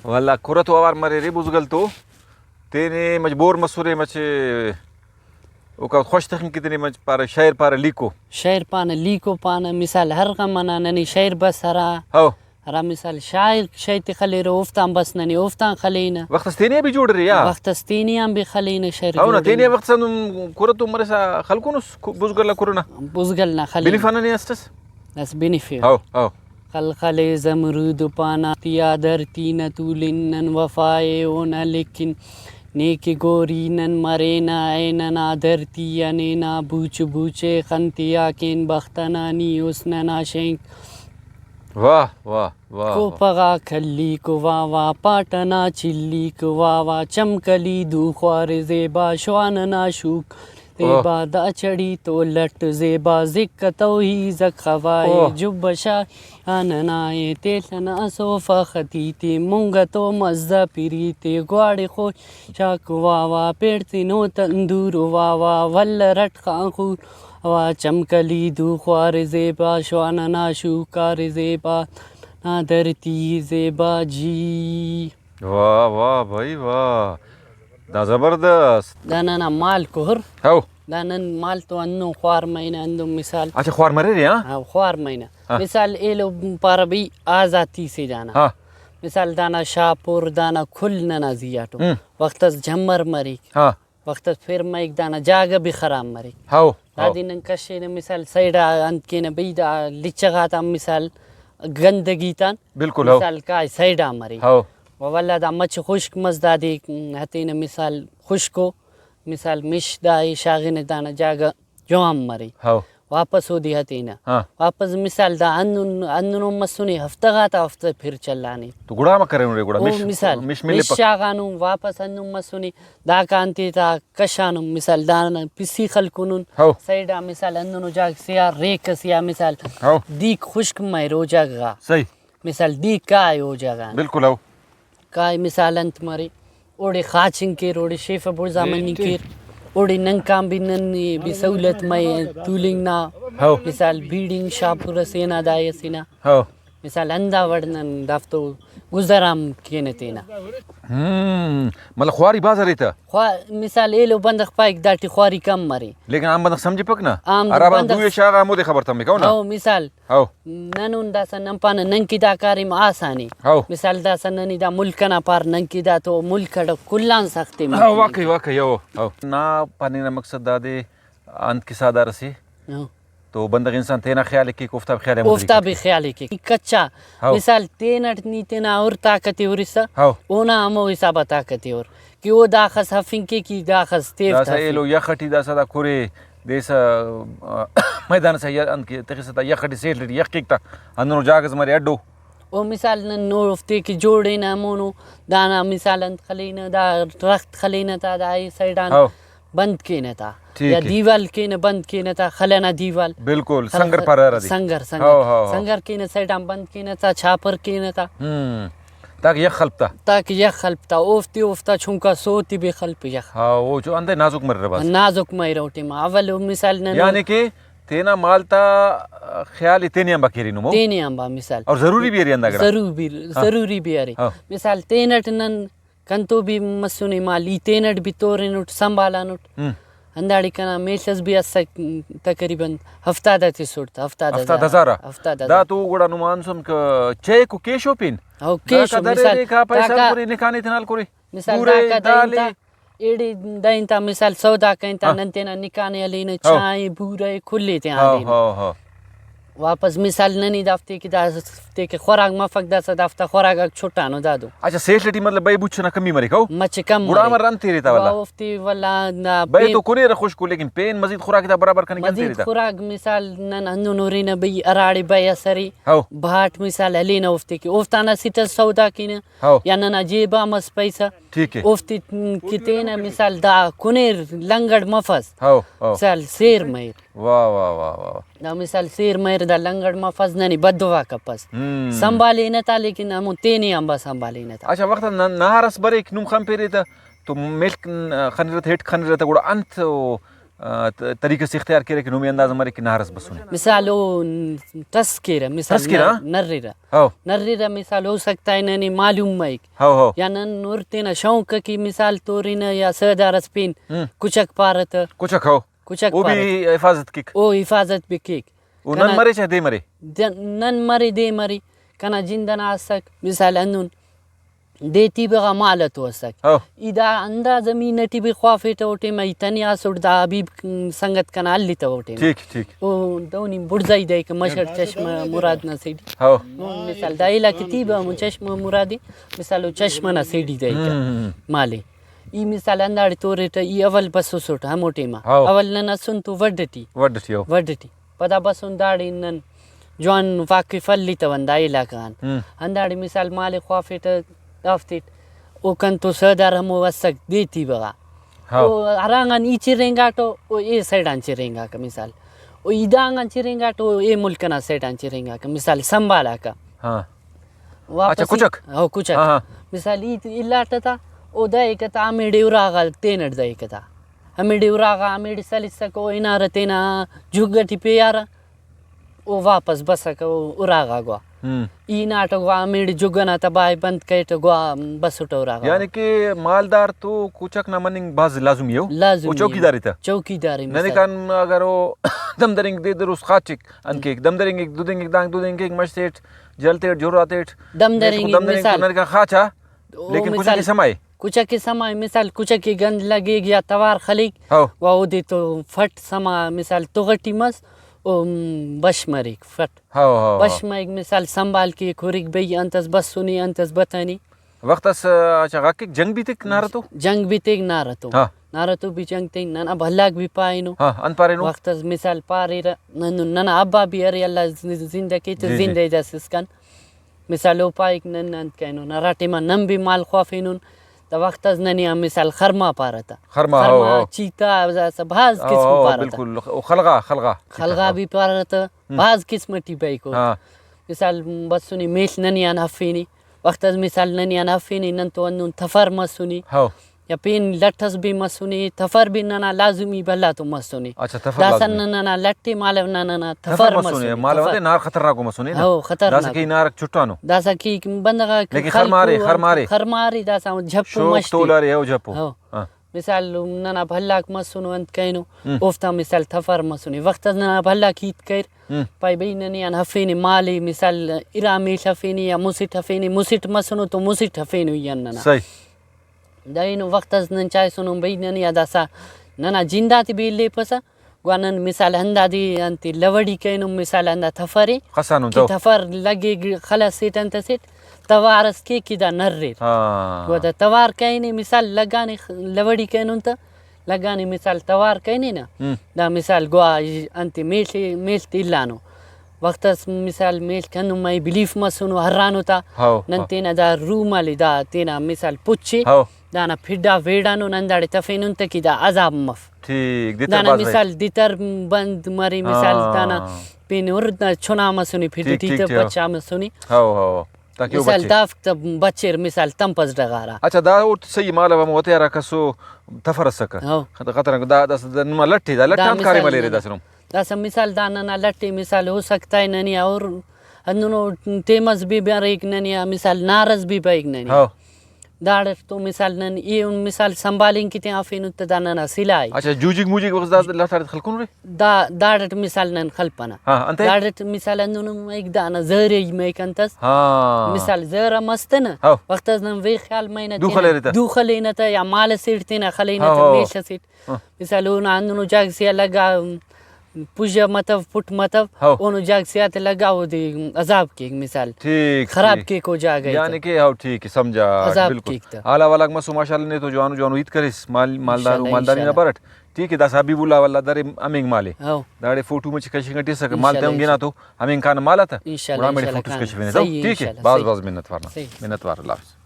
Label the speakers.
Speaker 1: والله كرة وار مريري بوزغلتو تيني مجبور مسوري مچ وكا خوش تخن كدني مچ بار شاعر بار ليكو
Speaker 2: شاعر پانه لیکو پانه مثال هر غمنا نني شاعر بس هرا
Speaker 1: هاو
Speaker 2: هرا مثال شاعر شيتي خلي روفتان بس نني اوفتان خلينا
Speaker 1: وقت ستيني بيجوړ ريا
Speaker 2: وقت استيني ام بخلينا شاعر
Speaker 1: هاو نتيني وقت سن كرة مرسا خلقونس بوزغلا كورنا
Speaker 2: بوزغلنا خلينا
Speaker 1: بليفانا استس
Speaker 2: بس بينيفيو
Speaker 1: هاو هاو
Speaker 2: خلخل زمرود پانا تیا درتی نتولنن وفائے اونا لیکن نیکی گورینن مرینا ایننا درتی انینا بوچ بوچے خنتیا کین بختنانی اسننا شنک
Speaker 1: واه واه واه
Speaker 2: کو پغا کلی کو واوا پاٹنا چلی کو واوا چمکلی دو خوار زیبا شواننا شوک زیبا دا چڑی تو لٹ زیبا زک توہی زک خوائے جب شاہاننائے تیلنا صوفا خطیتی مونگتو مزہ پیریتی گواڑی خوش شاک واوا پیڑتی نو تندور واوا ول رٹ خانخور وا چمکلی دو خوار زیبا شواننا شوکار زیبا نادرتی زیبا جی
Speaker 1: واه واه بھائی واہ دا زبردست
Speaker 2: دا نانا مال کوهر
Speaker 1: هاو
Speaker 2: دا نن مال تو انو خوار مینه اندو مثال
Speaker 1: اچھا خوار مريري ها
Speaker 2: خوار مینه مثال ایلو پاربی آزاتی سے جانا
Speaker 1: ها
Speaker 2: مثال دانا شاپور دانا کل ننا زیاتو وقت از جمر مری
Speaker 1: ها
Speaker 2: وقت از پھر میک دانا جاگا بھی خرام مری
Speaker 1: هاو
Speaker 2: دادی نن کشین مثال سیدا انت کین بیدا لچغاتا مثال گندگی تان
Speaker 1: بالکل هاو
Speaker 2: مثال کای سیدا مری
Speaker 1: هاو
Speaker 2: والله دا مچ خشک مزدادی هتین مثال خشکو مثال مش دای شاغین دانا جاگا جوام مری
Speaker 1: هاو
Speaker 2: واپس ہو دی ہتینا
Speaker 1: ها
Speaker 2: واپس مثال دا انو مسونی ہفتہ غاتا ہفتہ پھر چلانی
Speaker 1: تو گڑا ما کرے رے گڑا
Speaker 2: او مثال
Speaker 1: مش ملي
Speaker 2: مش شاغانو واپس انو مسونی دا کانتی تا کشانو مثال دانا پسی خلقونن
Speaker 1: هاو
Speaker 2: سیدا مثال انو جاگ سیا ریک سیا مثال
Speaker 1: هاو
Speaker 2: دیک خشک مای رو جاگا
Speaker 1: صحیح
Speaker 2: مثال دیک کای ہو جاگا
Speaker 1: بالکل هاو
Speaker 2: کای مثال انت مری اوڑی خاچن کے اوڑی شیف ابو زمانی کے اوڑی ننکام بھی ننی بھی سہولت میں تولنگ نا
Speaker 1: هاو
Speaker 2: مثال بیڈنگ شاپور سینا دای سینا
Speaker 1: هاو
Speaker 2: مثال اندا ورنن دافتو گزارام کینه تینا
Speaker 1: مطلب خواري بازار ایتا
Speaker 2: مثال ایلو بندخ پایک داٹی خواری کم مری
Speaker 1: لیکن عام بندق سمجھی پک نا
Speaker 2: عام
Speaker 1: عربان
Speaker 2: بندق-
Speaker 1: دوی شاغا مودے خبر تم کو نا
Speaker 2: او مثال
Speaker 1: هاو
Speaker 2: ننون داسا نمپانا ننکی دا کاریم آسانی
Speaker 1: هاو
Speaker 2: مثال داسا ننی دا ملکنا پار ننکی دا تو ملک دا کلان سختی
Speaker 1: هاو واقعي واقعي هاو هاو نا پانی نا مقصد دادے انت کی سادار سی تو بندق انسان تینا خیال کی کوفتا خیال
Speaker 2: اوفتا بھی خیالی کی کچا
Speaker 1: هاو.
Speaker 2: مثال تینٹ نی تینا اور طاقتی ورسا
Speaker 1: هاو
Speaker 2: اونا امو حسابا طاقتی اور کہ وہ داخس حفنکی کی داخس تیف
Speaker 1: دا
Speaker 2: تھا
Speaker 1: سایلو یخٹی دا سدا کوری دیسا میدان سے ان کی تخستا یخٹی سیل یخیکتا انو جاگز مری اڈو
Speaker 2: او مثال نو افتے کی جوڑے نا مونو دانا مثال انت خلینا دا رخت خلینا تا دا ای سیڈان
Speaker 1: هاو
Speaker 2: بند کینا تا
Speaker 1: ٹھیک
Speaker 2: یا
Speaker 1: ہے.
Speaker 2: دیوال کینا بند کینا تا خلینا دیوال
Speaker 1: بالکل سنگر پر ردی
Speaker 2: singer
Speaker 1: how how
Speaker 2: singer
Speaker 1: how.
Speaker 2: Singer کینا سیڈان بند کینا تا چھاپر کینا تا
Speaker 1: تاکہ یخ خلپتا
Speaker 2: تاکہ یخ خلپتا اوفتی اوفتا چھنکا سوتی بھی خلپ یخ
Speaker 1: ہاں وہ جو اندے نازک مر رہا بس
Speaker 2: نازک مائی روٹی ما اول مثال ننو
Speaker 1: یعنی کہ تینا مالتا خیال تینی امبا کیری نمو
Speaker 2: تینی امبا مثال
Speaker 1: اور ضروری بھی ہے اندہ گڑا
Speaker 2: ضروری بھی اری
Speaker 1: ہاں.
Speaker 2: مثال تینٹ نن کنتو بھی مسونی مالی تینٹ بھی تورے نوٹ سنبالا نوٹ انداڑی کنا میشس بھی اسا تقریباً ہفتہ داتی سوڑتا
Speaker 1: ہفتہ دزارا
Speaker 2: ہفتہ
Speaker 1: دا تو گڑا نمان سن چے کو کیشو پین
Speaker 2: او کیشو
Speaker 1: مثال کا پیسہ کوری نکانی تنال کوری
Speaker 2: مثال داکا دائنتا ایڈی دائنتا مثال سودا کائنتا ننتینا نکانے علینا چائے بورے کھلے تینا
Speaker 1: ہاں
Speaker 2: دینا
Speaker 1: ہاں ہاں
Speaker 2: واپس مثال ننی دافتے کی دافتے کے خوراک مفق دا سا دافتا خوراک اک چھوٹانو دادو
Speaker 1: اچھا سیٹلٹی مطلب بے بچنا کمی مری کھو
Speaker 2: مچ کم
Speaker 1: گڑا مر رن تیری تا والا
Speaker 2: وافتی والا نا
Speaker 1: بے تو کوری رخوش کو لیکن پین مزید خوراک دا برابر کنی کن تیری
Speaker 2: مزید
Speaker 1: تا
Speaker 2: خوراک مثال نن ہنو نورینا بی اراڑی بی اثری
Speaker 1: ہاو
Speaker 2: بھاٹ مثال علینا افتے کی افتانا سیٹل سودا کینا
Speaker 1: ہاو
Speaker 2: یا ننا جیبا مس پیسا
Speaker 1: ٹھیک ہے
Speaker 2: افتی کتینا مثال دا کنیر لنگڑ مفز
Speaker 1: ہاو ہاو
Speaker 2: مثال سیر میر
Speaker 1: واہ واہ واہ واہ
Speaker 2: دا مثال سیر میر دا لنگڑ مفز ننی بدوا کپس سنبھالی نتا لیکن ہمو تینی امبا سنبھالی نتا
Speaker 1: اچھا وقت نہارس بریک نم خم پیری تا تو ملک خنرت ہٹ خنرت گڑا انت तरीके से इख्तियार करे कि नोमी अंदाज मरे कि नारस बसुने
Speaker 2: मिसाल वो तस्कीर मिसाल
Speaker 1: तस्कीरा?
Speaker 2: नर्रीरा
Speaker 1: हो
Speaker 2: नर्रीरा मिसाल हो सकता है ननी मालूम माइक
Speaker 1: हो
Speaker 2: या नूरतेना शौक की मिसाल तोरिना या सदारस पिन कुचक पारत
Speaker 1: कुछ खाओ
Speaker 2: कुचक
Speaker 1: वो भी
Speaker 2: पारत
Speaker 1: हिफाजत की
Speaker 2: ओ हिफाजत भी केक
Speaker 1: वो नन मरे चाहे दे मरे
Speaker 2: नन मरी दे मरी कना जिंदना असक मिसाल अनून देती बगा मालत वसक
Speaker 1: हो
Speaker 2: इदा अंदा जमीनटी भी ख्वाफे टोटे मै तनी आसुडदा अभी संगत कना अल्ली टोटे
Speaker 1: ठीक ठीक
Speaker 2: ओ दोनी बुड़जाई दे के मशर चश्मा मुराद ना सेडी
Speaker 1: हो
Speaker 2: मिसाल दाइला कितीबा मु चश्मा मुरादी मिसाल चश्मा ना सेडी दे माले ई मिसाल अंदाड़ तोरे त ई अवल बसो सोट हमोटे मा
Speaker 1: हाव.
Speaker 2: अवल न सुन तू वड्डटी
Speaker 1: वड्डटी हो
Speaker 2: वड्डटी पदा बसुन दाड़ी नन जॉन वाकिफ अल्ली त वंदा इलाकान अंदाड़ी मिसाल माले ख्वाफे त दाफ्तिट ओ कन तो सदार हम वसक देती बगा
Speaker 1: हो
Speaker 2: ओ अरांगन ई चिरेंगाटो ओ ए साइडान चिरेंगा का मिसाल ओ इदांगन चिरेंगाटो ए मुल्कना साइडान चिरेंगा का मिसाल संभाला का
Speaker 1: हाँ
Speaker 2: वापस
Speaker 1: अच्छा, कुचक?
Speaker 2: हो कुचक
Speaker 1: हाँ, हाँ.
Speaker 2: मिसाल ई इल्लाटता ओ दायकता आमेडी उरागा तेनड दायकता आमेडी उरागा आमेडी सलिसको इनार तेना जुगटी पे यारा ओ वापस बसक उरागा गवा ई नाटक वा आमेडी जुगना तबाय बंद कैट गवा बस उरागा
Speaker 1: यानी कि मालदार तो कुचक ना मनिंग बाज लाजुमी हो
Speaker 2: लाजुमी
Speaker 1: वो चौकीदारी था
Speaker 2: चौकीदारी
Speaker 1: नने कान अगर वो दमदरिंग दे दरुस खाचिक अनके दमदरिंग एक दूदिंग एक मस्तेट जलते जोरातेट
Speaker 2: दमदरिंग मिसाल
Speaker 1: नने का खाचा
Speaker 2: ओ
Speaker 1: लेकिन कुछ
Speaker 2: मिसाल
Speaker 1: के समय
Speaker 2: कुछ के समय मिसाल कुछ की गंद लगे गया तवार खलीक
Speaker 1: हो
Speaker 2: वा उदे तो फट समा मिसाल तोगटी मस ओ बशमरिक फट
Speaker 1: हो हो
Speaker 2: बशमरिक मिसाल संभाल के खुरिक बई अंतस बस सुनी अंतस बतानी
Speaker 1: वक्त अच्छा गाके जंग भी तक ना रतो
Speaker 2: जंग भी तेग नारतो
Speaker 1: हाँ
Speaker 2: नारतो भी जंग तेग नना भल्लाक भी पाइनो
Speaker 1: हाँ अनपारे नो
Speaker 2: वक्त मिसाल पारे नना अब्बा भी अरे अल्लाह जिंदगी तो जिंदगी जसकन मिसाल ओ पाइक नन कहनो नराटे मा नम भी माल खौफिनुन त वक्त ननी मिसाल खरमा पारता
Speaker 1: खरमा हो
Speaker 2: चीता जैसा भाज किस्म पारता
Speaker 1: बिल्कुल खलगा खलगा
Speaker 2: खलगा भी पारता भाज किस्म टिपाई को
Speaker 1: हाँ
Speaker 2: मिसाल बसुनी मेल ननी अनफिनी वक्त मिसाल ननी अनफिनी नन तो अनु थफर मसुनी
Speaker 1: हो
Speaker 2: या पेन लठस भी मसुनी थफर भी नना लाजुमी भला तो मसुनी
Speaker 1: अच्छा तफर
Speaker 2: दासन नना लट्टी मालव नना थफर मसुनी
Speaker 1: माल वते नार खतरनाक मसुनी ना
Speaker 2: हो खतरनाक
Speaker 1: दास की नार छुट्टानो
Speaker 2: दासा की बंदगा
Speaker 1: लेकिन खरमारे
Speaker 2: खरमारी दासा झप्पू
Speaker 1: शोक
Speaker 2: मस्ती
Speaker 1: तोलारे हो जपो
Speaker 2: हो
Speaker 1: हाँ
Speaker 2: मिसाल नना भल्लाक मसुनु अंत कहनो ओफ्ता मिसाल थफर मसुनी वक्त नना भल्ला कीत कर पाई बई ननी अन हफीनी माली मिसाल इरामी हफीनी या मुसिट मसुनु तो मुसिट हफीनी यन्ना
Speaker 1: सही
Speaker 2: दाइनो वक्त नन चाय सुनु बई ननी अदासा नना जिंदाती भी ले पसा ग्वानन मिसाल अंदादी अंति लवड़ी कहनो मिसाल अंदा थफरे
Speaker 1: खसानु
Speaker 2: की
Speaker 1: तो
Speaker 2: थफर लगे खला सेट अंत सेट तवारस के किदा नर्रे
Speaker 1: हाँ
Speaker 2: गोदा तवार कहने मिसाल लगाने लवड़ी कहनो त लगाने मिसाल तवार कहने ना दा मिसाल गोआ अंति मेल तिल्लानो वक्त मिसाल मेल कनु मैं बिलीफ मसुनु हर्रानो ता
Speaker 1: हो
Speaker 2: नंतेना दा रूमाली दा तेना मिसाल पुच्छे
Speaker 1: हो
Speaker 2: दाना फिड्डा वेडानो नंदाड़े तफेनुन तकिदा अजाब मफ
Speaker 1: ठीक दितर
Speaker 2: दाना
Speaker 1: बाज
Speaker 2: मिसाल दितर बंद मरी मिसाल दाना पिन उर्द छोना मसुनी फिड्डी
Speaker 1: ठीक,
Speaker 2: टीते
Speaker 1: ठीक,
Speaker 2: बच्चा मसुनी
Speaker 1: हो हो ताकि वो
Speaker 2: मिसाल
Speaker 1: बच्चे
Speaker 2: दाफ तब बच्चे मिसाल तंपस डगारा
Speaker 1: अच्छा दा वो सही माल अब मोते यार कसो तफर सका
Speaker 2: हो
Speaker 1: खतरा दा दस नमा लट्ठी दा लट्ठा
Speaker 2: दा
Speaker 1: कारी
Speaker 2: मिसाल
Speaker 1: मले रे
Speaker 2: नना।
Speaker 1: दसनो
Speaker 2: दासा मिसाल दाना ना लट्टी मिसाल हो सकता है ननिया और अन्नो तेमस भी एक ननिया मिसाल नारस भी एक ननिया
Speaker 1: हो
Speaker 2: दाड़ तो मिसाल नन ये उन मिसाल संभालिंग किते आफिन त दाना ना सिलाई
Speaker 1: अच्छा जूजिक मुजिक वक्त दा लट्ठा खलकुन रे
Speaker 2: दाड़ट मिसाल नन खलपना
Speaker 1: हाँ अंते
Speaker 2: दाड़ट मिसाल अन्नो एक दाना जरे में कंतस
Speaker 1: हाँ
Speaker 2: मिसाल जरा मस्त ना
Speaker 1: हो
Speaker 2: वक्त नन वे ख्याल में
Speaker 1: दुखले रहता।
Speaker 2: दुखले ना या माल सीटते ना खले ना
Speaker 1: हो।
Speaker 2: मेल सीट मिसाल उन अन्नो जाग से लगा पूजा मतलब फुट मतलब
Speaker 1: हो।
Speaker 2: उन जाग से आते लगाओ दे अजाब के मिसाल
Speaker 1: ठीक
Speaker 2: खराब
Speaker 1: ठीक।
Speaker 2: के को जा गए
Speaker 1: यानी कि हाँ ठीक है समझा
Speaker 2: अजाब
Speaker 1: बिल्कुल
Speaker 2: केक था।
Speaker 1: आला वाला मसु माशाल्लाह ने तो जवान जवान ईद करिस मालदार
Speaker 2: इंशाल्लाह,
Speaker 1: मालदारी ना
Speaker 2: इंशाल्लाह।
Speaker 1: बरट ठीक है दस हबीबुल्लाह वाला दरे अमिंग माले
Speaker 2: हो
Speaker 1: दाड़े फोटो में कशी कटी सक
Speaker 2: इंशाल्लाह,
Speaker 1: मालते होंगे ना तो अमिंग खान माला था
Speaker 2: इंशाल्लाह,
Speaker 1: बड़ा मेरे
Speaker 2: इंशाल्लाह
Speaker 1: फोटोस
Speaker 2: खान।
Speaker 1: कशी तो
Speaker 2: सही है,
Speaker 1: ठीक है
Speaker 2: इंशाल्लाह,
Speaker 1: बाज
Speaker 2: सही।
Speaker 1: बाज मिन्नत वारना
Speaker 2: सही।
Speaker 1: मिन्नत वार अल्लाह हाफ़िज़।